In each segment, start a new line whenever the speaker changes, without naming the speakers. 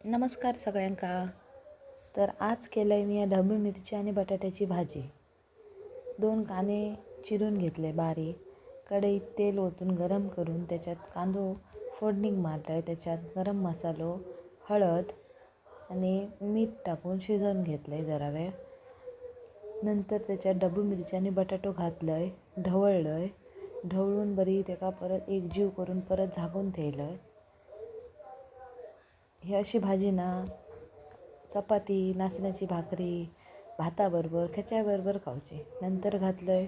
नमस्कार सगळ्यांका. तर आज केलं आहे मी ढबू मिरची आणि बटाट्याची भाजी. 2 कांदे चिरून घेतले बारीक. कढईत तेल ओतून गरम करून त्याच्यात कांदो फोडणीक मारलं आहे. त्याच्यात गरम मसालो, हळद आणि मीठ टाकून शिजवून घेतलं आहे जरा वेळ. नंतर त्याच्यात ढबू मिरची आणि बटाटो घातलं आहे, ढवळलं आहे. ढवळून बरी त्याका परत एकजीव करून परत झाकून ठेवलं आहे. ही अशी भाजी ना चपाती, नाचण्याची भाकरी, भाताबरोबर खेच्याबरोबर खाऊची. नंतर घातलं आहे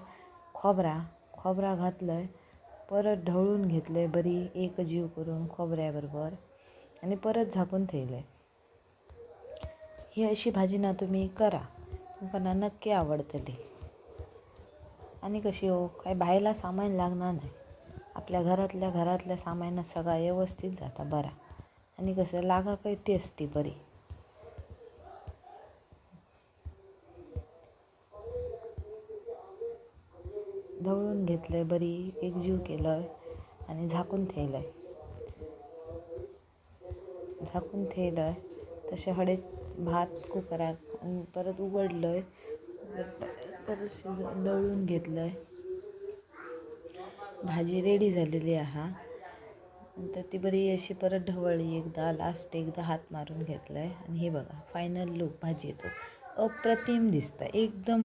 खोबरा घातलं आहे. परत ढवळून घेतलं आहे बरी एकजीव करून खोबऱ्याबरोबर आणि परत झाकून ठेवलं आहे. ही अशी भाजी ना तुम्ही करा, तुमकां नक्की आवडतली. आणि कशी हो, काय बाहेरला सामान लागणार नाही. आपल्या घरातल्या सामानात सगळा व्यवस्थित जाता बरा. आणि कसं लागा काही टेस्टी बरी. ढवळून घेतलं आहे बरी एकजीव केलं आहे आणि झाकून ठेवलं आहे. तसे हळद भात कुकरात आणि परत उघडलं आहे. परत ढवळून घेतलं आहे. भाजी रेडी झालेली आहे. नंतर ती बरी अशी परत ढवळली एकदा हात मारून घेतलं आहे. आणि हे बघा फायनल लूक भाजीचं अप्रतिम दिसतं एकदम.